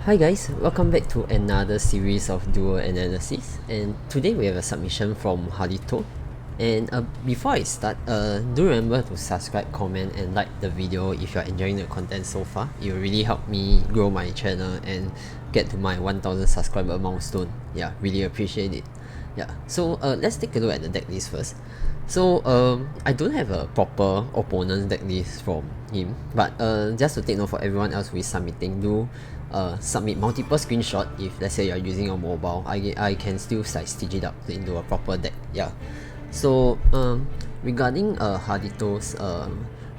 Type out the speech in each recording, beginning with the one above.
Hi guys, welcome back to another series of Duel analysis, and today we have a submission from Halito. And before I start, do remember to subscribe, comment and like the video if you're enjoying the content so far. It will really help me grow my channel and get to my 1000 subscriber milestone. Yeah, really appreciate it. Yeah, so let's take a look at the deck list first. So I don't have a proper opponent's deck list from him, but just to take note for everyone else who is submitting, do submit multiple screenshot. If let's say you're using a mobile, I can still stitch it up into a proper deck. Yeah. So regarding Halito's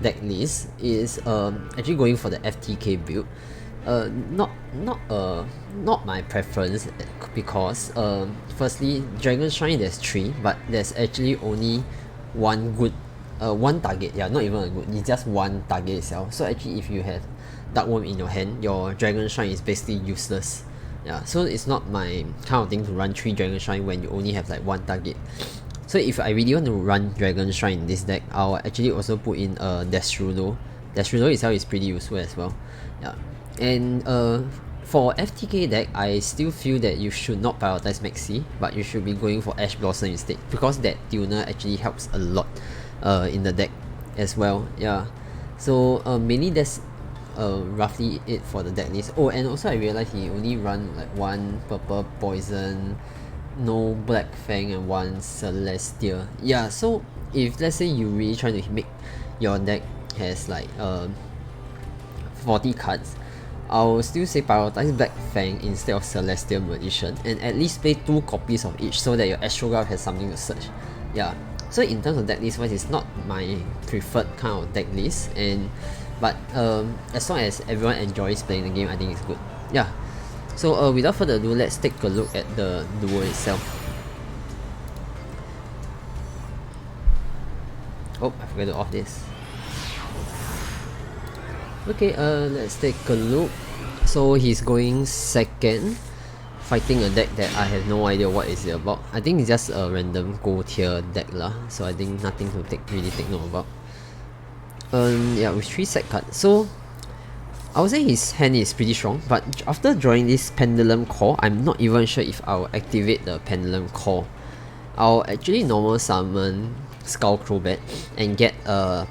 deck list is actually going for the FTK build. Not my preference, because firstly, Dragon Shrine there's 3, but there's actually only one good one target. Yeah, not even a good, it's just one target itself. So actually if you have Dark Worm in your hand, your Dragon Shrine is basically useless. Yeah, so it's not my kind of thing to run 3 Dragon Shrine when you only have like one target. So if I really want to run Dragon Shrine in this deck, I'll actually also put in Destrudo. Destrudo itself is pretty useful as well. Yeah. And for FTK deck, I still feel that you should not prioritize Maxi, but you should be going for Ash Blossom instead, because that tuner actually helps a lot in the deck as well. Yeah. So mainly that's roughly it for the deck list. Oh, and also I realized he only run like 1 purple poison, no Black Fang and 1 Celestial. Yeah, so if let's say you really trying to make your deck has like 40 cards, I'll still say prioritize Black Fang instead of Celestial Magician, and at least play 2 copies of each so that your Astrograph has something to search. Yeah, so in terms of deck list wise, it's not my preferred kind of deck list, but as long as everyone enjoys playing the game, I think it's good. Yeah. So without further ado, let's take a look at the duel itself. Oh, I forgot to off this. Okay, let's take a look. So he's going second, fighting a deck that I have no idea what is it about. I think it's just a random gold tier deck lah, so I think nothing to really take note about. Yeah, with 3 set cards. So I would say his hand is pretty strong, but after drawing this Pendulum Core, I'm not even sure if I'll activate the Pendulum Core. I'll actually normal summon Skull Crobat and get a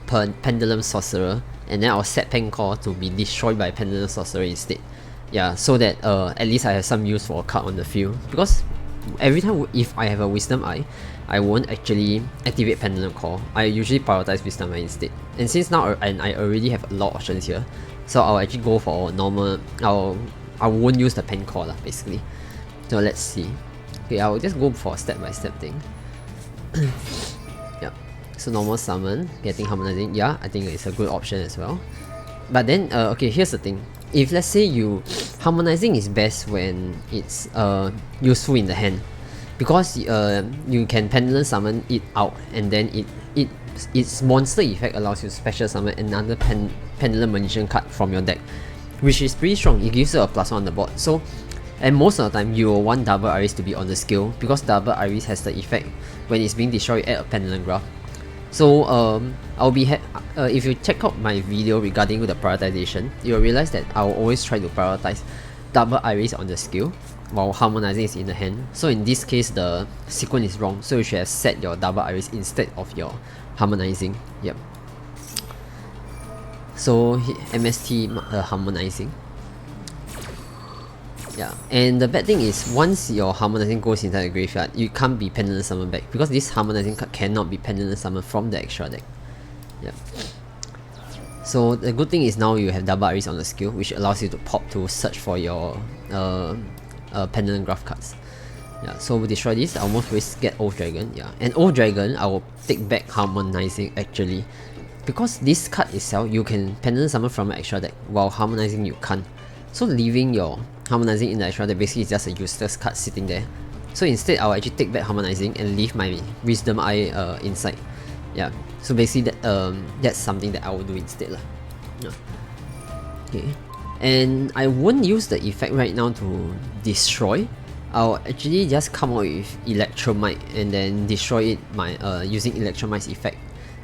Pendulum Sorcerer, and then I'll set Pen Core to be destroyed by Pendulum Sorcerer instead. Yeah, so that at least I have some use for a card on the field, because every time if I have a Wisdom Eye, I won't actually activate Pendulum Core. I usually prioritize Wisdom Eye instead. And since now I already have a lot of options here, so I'll actually go for normal. I won't use the Pen Core lah, basically. So let's see. Okay, I'll just go for a step-by-step thing. Yeah. So normal summon, getting Harmonizing. Yeah, I think it's a good option as well. But then, okay, here's the thing. If let's say Harmonizing is best when it's useful in the hand, because you can Pendulum summon it out, and then its monster effect allows you to special summon another Pendulum Magician card from your deck, which is pretty strong. It gives you a +1 on the board. So, and most of the time you will want Double Iris to be on the skill, because Double Iris has the effect when it's being destroyed at a Pendulum Graph. So I'll be if you check out my video regarding the prioritization, you'll realize that I'll always try to prioritize Double Iris on the skill while Harmonizing is in the hand. So in this case, the sequence is wrong, so you should have set your Double Iris instead of your Harmonizing. Yep. So MST Harmonizing. Yeah, and the bad thing is, once your Harmonizing goes inside the graveyard, you can't be Pendulum Summon back, because this Harmonizing card cannot be Pendulum Summon from the extra deck. Yeah. So the good thing is now you have Double Iris on the skill, which allows you to pop to search for your Pendulum Graph cards. Yeah, so we destroy this, I almost always get Old Dragon. Yeah, and Old Dragon, I will take back Harmonizing actually, because this card itself, you can Pendulum Summon from an extra deck, while Harmonizing you can't. So leaving your Harmonizing in the extra deck basically is just a useless card sitting there. So instead, I'll actually take back Harmonizing and leave my Wisdom Eye inside. Yeah, so basically that's something that I will do instead lah. Yeah. Okay, and I won't use the effect right now to destroy. I'll actually just come out with Electromite and then destroy it using Electromite's effect.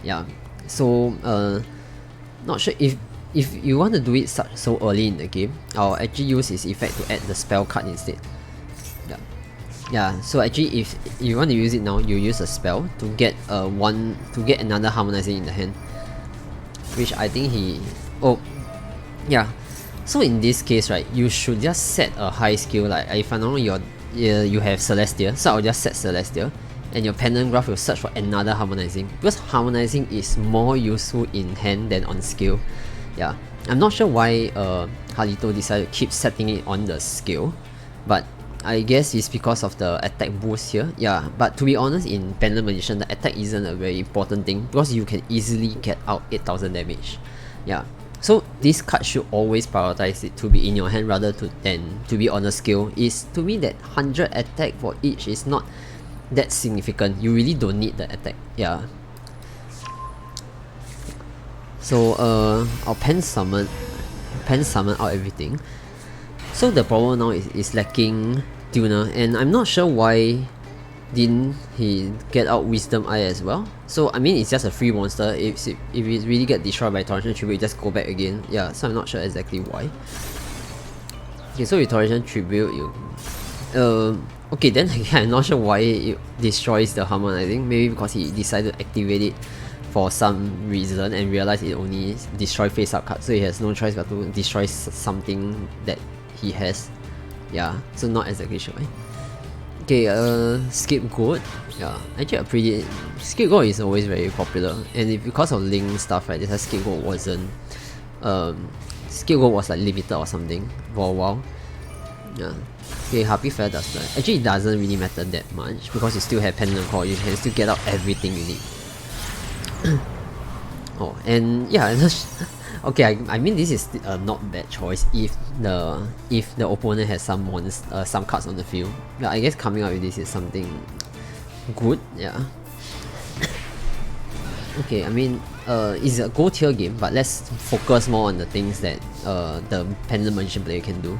Yeah, so not sure if if you want to do it so early in the game, I'll actually use his effect to add the spell card instead. Yeah, so actually if you want to use it now, you use a spell to get another harmonizing in the hand, which I think yeah. So in this case, right, you should just set a high skill. Like if I know you have Celestial, so I'll just set Celestial, and your Pendulum Graph will search for another harmonizing, because harmonizing is more useful in hand than on skill. Yeah, I'm not sure why Halito decided to keep setting it on the skill, but I guess it's because of the attack boost here. Yeah, but to be honest, in Pendulum Magician, the attack isn't a very important thing because you can easily get out 8000 damage. Yeah, so this card should always prioritize it to be in your hand rather than to be on a skill. Is to me that 100 attack for each is not that significant. You really don't need the attack. Yeah. So I'll pen summon out everything. So the problem now is lacking Tuner, and I'm not sure why didn't he get out Wisdom Eye as well. So I mean, it's just a free monster. If it really get destroyed by Torrential Tribute, it just go back again. Yeah, so I'm not sure exactly why. Okay, so with Torrential Tribute, okay, then I'm not sure why it destroys the Harmonizing. Maybe because he decided to activate it for some reason and realized it only destroys face-up cards, so he has no choice but to destroy something that he has. Yeah, so not exactly sure. Okay, Scapegoat. Yeah, actually Scapegoat is always very popular, and because of Link stuff, right, this Scapegoat wasn't Scapegoat was like limited or something for a while. Yeah. Okay, Happy Fair does that. Actually, it doesn't really matter that much because you still have Pendulum Core, you can still get out everything you need. Oh, and yeah, okay, I mean this is a not bad choice if the opponent has some cards on the field. Yeah, I guess coming up with this is something good. Yeah. Okay, I mean it's a gold tier game, but let's focus more on the things that the Pendulum Magician player can do.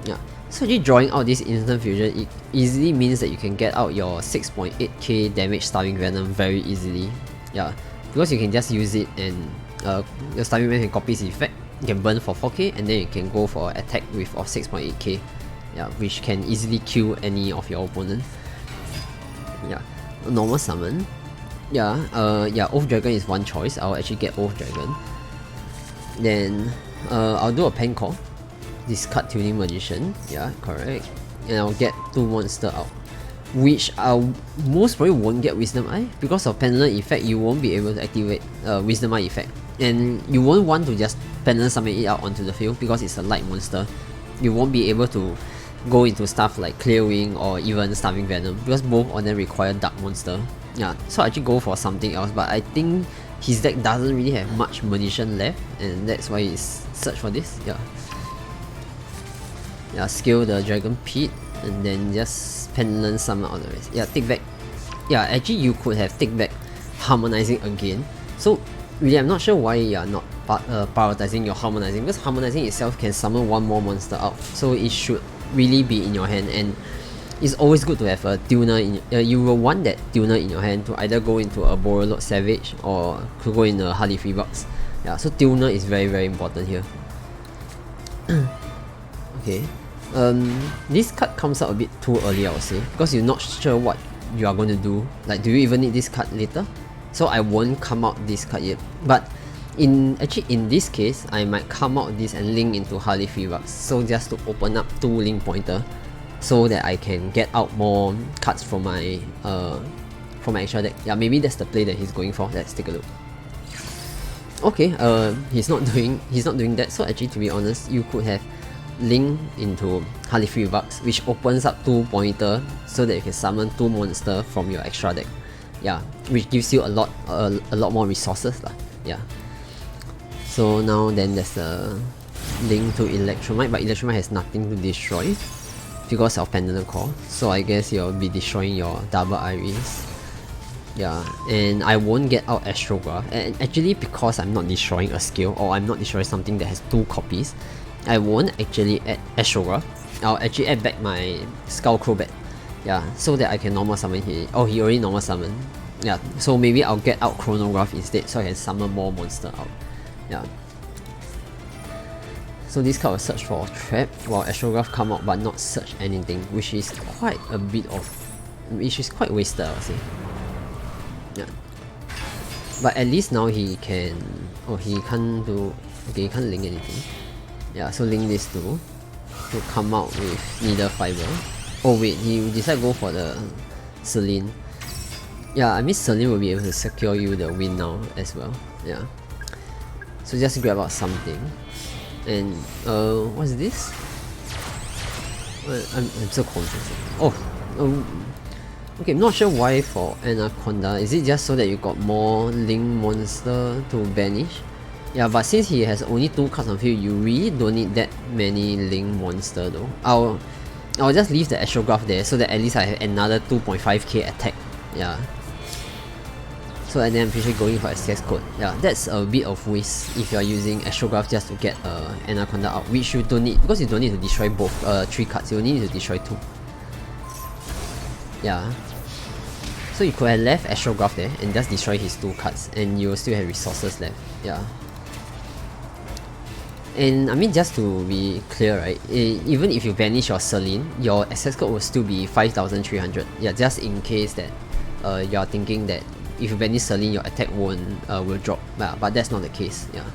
Yeah. So actually drawing out this instant fusion, it easily means that you can get out your 6.8k damage Starving Venom very easily. Yeah, because you can just use it and your Starving Venom can copy its effect, you can burn for 4k, and then you can go for attack with of 6.8k. Yeah, which can easily kill any of your opponent. Yeah, normal summon. Yeah, Oath Dragon is one choice. I'll actually get Oath Dragon. Then I'll do a pen call. Discard Tuning Magician. Yeah, correct. And I'll get 2 monsters out, which I most probably won't get Wisdom Eye because of Pendulum effect. You won't be able to activate Wisdom Eye effect, and you won't want to just Pendulum summon it out onto the field because it's a light monster. You won't be able to go into stuff like Clear Wing or even Starving Venom because both of them require Dark Monster. Yeah, so I actually go for something else, but I think his deck doesn't really have much Magician left, and that's why he's search for this. Yeah, skill the Dragon Pit, and then just Pendulum summon all the rest. Yeah, take back. Yeah, actually you could have take back Harmonizing again. So really, I'm not sure why you're not prioritizing your Harmonizing, because Harmonizing itself can summon one more monster out, so it should really be in your hand. And it's always good to have a tuner in. You will want that tuner in your hand to either go into a Borrelot Savage or to go in a Harley Freebox. Yeah, so tuner is very very important here. Okay, this card comes out a bit too early, I would say, because you're not sure what you are going to do. Like, do you even need this card later? So I won't come out this card yet. But in this case, I might come out this and link into Harley Freebox. So just to open up 2 link pointer, so that I can get out more cards from my extra deck. Yeah, maybe that's the play that he's going for. Let's take a look. Okay, he's not doing that. So actually, to be honest, you could have link into Harley Freebox, which opens up 2 pointer so that you can summon 2 monsters from your extra deck. Yeah, which gives you a lot more resources lah. Yeah. So now then there's a link to Electromite, but Electromite has nothing to destroy because of Pendulum Core. So I guess you'll be destroying your double Iris. Yeah, and I won't get out Astrograph. And actually, because I'm not destroying a skill, or I'm not destroying something that has 2 copies, I won't actually add Astrograph. I'll actually add back my Skullcrow Bat. Yeah, so that I can normal summon him. Oh, he already normal summon. Yeah, so maybe I'll get out Chronograph instead so I can summon more monster out. Yeah. So this card will search for trap, while Astrograph come out but not search anything, which is quite wasted, I would say. Yeah. But at least now he can, he can't do, okay, he can't link anything. Yeah, so link this to come out with Neither Fiber. Oh wait, he decided to go for the Celine. Yeah, I mean Celine will be able to secure you the win now as well. Yeah. So just grab out something. And what's this? I'm so confused. Okay, I'm not sure why for Anaconda. Is it just so that you got more Link monster to banish? Yeah, but since he has only 2 cards on field, you really don't need that many Link monster though. I'll just leave the Astrograph there so that at least I have another 2.5k attack. Yeah. So and then I'm pretty going for access code. Yeah, that's a bit of waste if you're using Astrograph just to get Anaconda out, which you don't need because you don't need to destroy both 3 cards. You only need to destroy 2. Yeah. So you could have left Astrograph there and just destroy his 2 cards, and you will still have resources left. Yeah. And I mean, just to be clear, right? Even if you banish your Celine, your access code will still be 5,300. Yeah, just in case that you are thinking that if you banish Celine, your attack will drop. Yeah, but that's not the case. Yeah.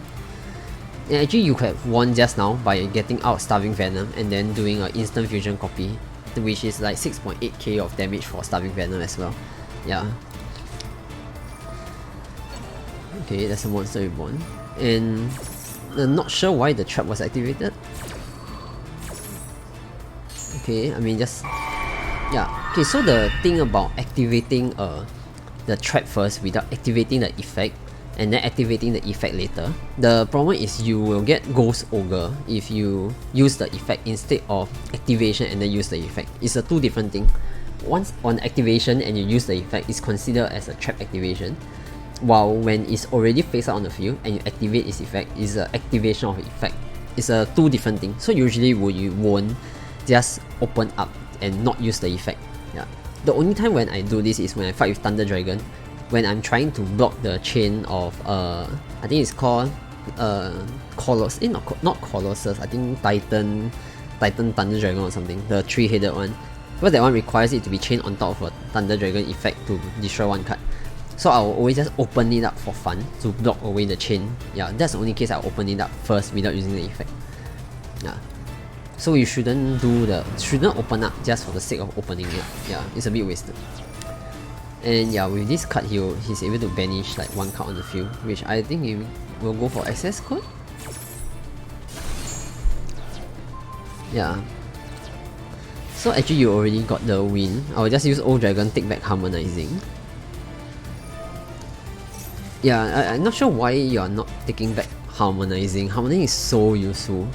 And actually, you could have won just now by getting out Starving Venom and then doing an instant fusion copy, which is like 6.8k of damage for Starving Venom as well. Yeah. Okay, that's a monster reborn. And I'm not sure why the trap was activated. Okay, I mean just... Yeah, okay, so the thing about activating the trap first without activating the effect and then activating the effect later, the problem is you will get Ghost Ogre if you use the effect instead of activation and then use the effect. It's a 2 different thing. Once on activation and you use the effect, it's considered as a trap activation, while when it's already face out on the field and you activate its effect, it's an activation of effect. It's a 2 different things. So usually you won't just open up and not use the effect. Yeah. The only time when I do this is when I fight with Thunder Dragon, when I'm trying to block the chain of I think it's called Colossus, not Colossus, I think Titan Thunder Dragon or something, the 3-headed one. Because that one requires it to be chained on top of a Thunder Dragon effect to destroy 1 card. So I will always just open it up for fun to block away the chain. Yeah, that's the only case I open it up first without using the effect. Yeah. So you shouldn't open up just for the sake of opening it. Yeah, it's a bit wasted. And yeah, with this card he's able to banish like 1 card on the field, which I think he will go for access code. Yeah. So actually you already got the win. I will just use Old Dragon, take back Harmonizing. Yeah, I'm not sure why you're not taking back Harmonizing. Harmonizing is so useful.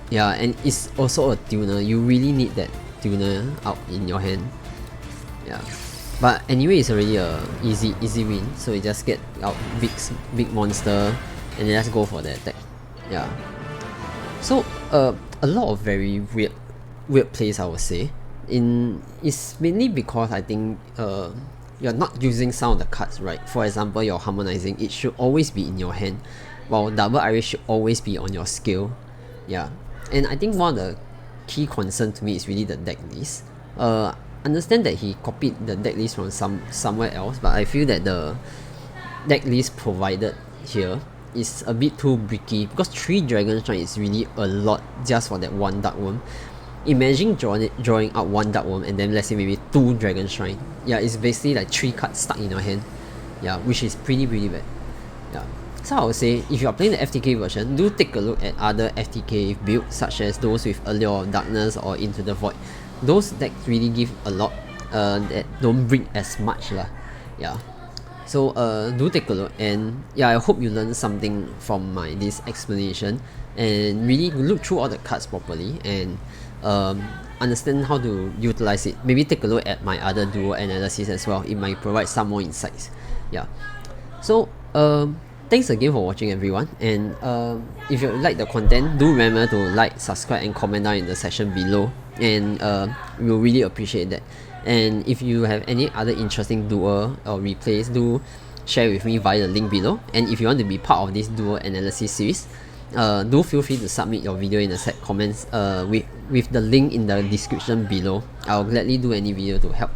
Yeah, and it's also a tuner. You really need that tuner out in your hand. Yeah. But anyway, it's already a easy win. So you just get out big monster and then just go for the attack. Yeah. So a lot of very weird plays, I would say. It's mainly because I think you're not using some of the cards right. For example, your Harmonizing, it should always be in your hand, while Double Iris should always be on your skill. Yeah. And I think one of the key concern to me is really the deck list. Understand that he copied the deck list from somewhere else, but I feel that the deck list provided here is a bit too bricky, because 3 Dragon Shrine is really a lot just for that 1 Dark Worm. Imagine drawing out 1 Dark Worm and then let's say maybe 2 Dragon Shrine. Yeah, it's basically like 3 cards stuck in your hand. Yeah, which is pretty bad. Yeah. So I would say, if you are playing the FTK version, do take a look at other FTK builds, such as those with Allure of Darkness or Into the Void. Those decks really give a lot that don't bring as much lah. Yeah. So do take a look, and yeah, I hope you learned something from this explanation and really look through all the cards properly and understand how to utilize it. Maybe take a look at my other duo analysis as well. It might provide some more insights. Yeah. So thanks again for watching, everyone, and if you like the content, do remember to like, subscribe and comment down in the section below, and we'll really appreciate that. And if you have any other interesting duel or replays, do share with me via the link below. And if you want to be part of this duel analysis series, do feel free to submit your video in the comments with the link in the description below. I'll gladly do any video to help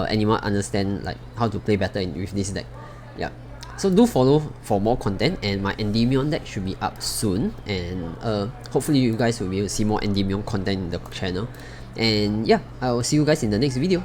anyone understand like how to play better with this deck. Yeah. So do follow for more content, and my Endymion deck should be up soon, and hopefully you guys will be able to see more Endymion content in the channel. And yeah, I will see you guys in the next video.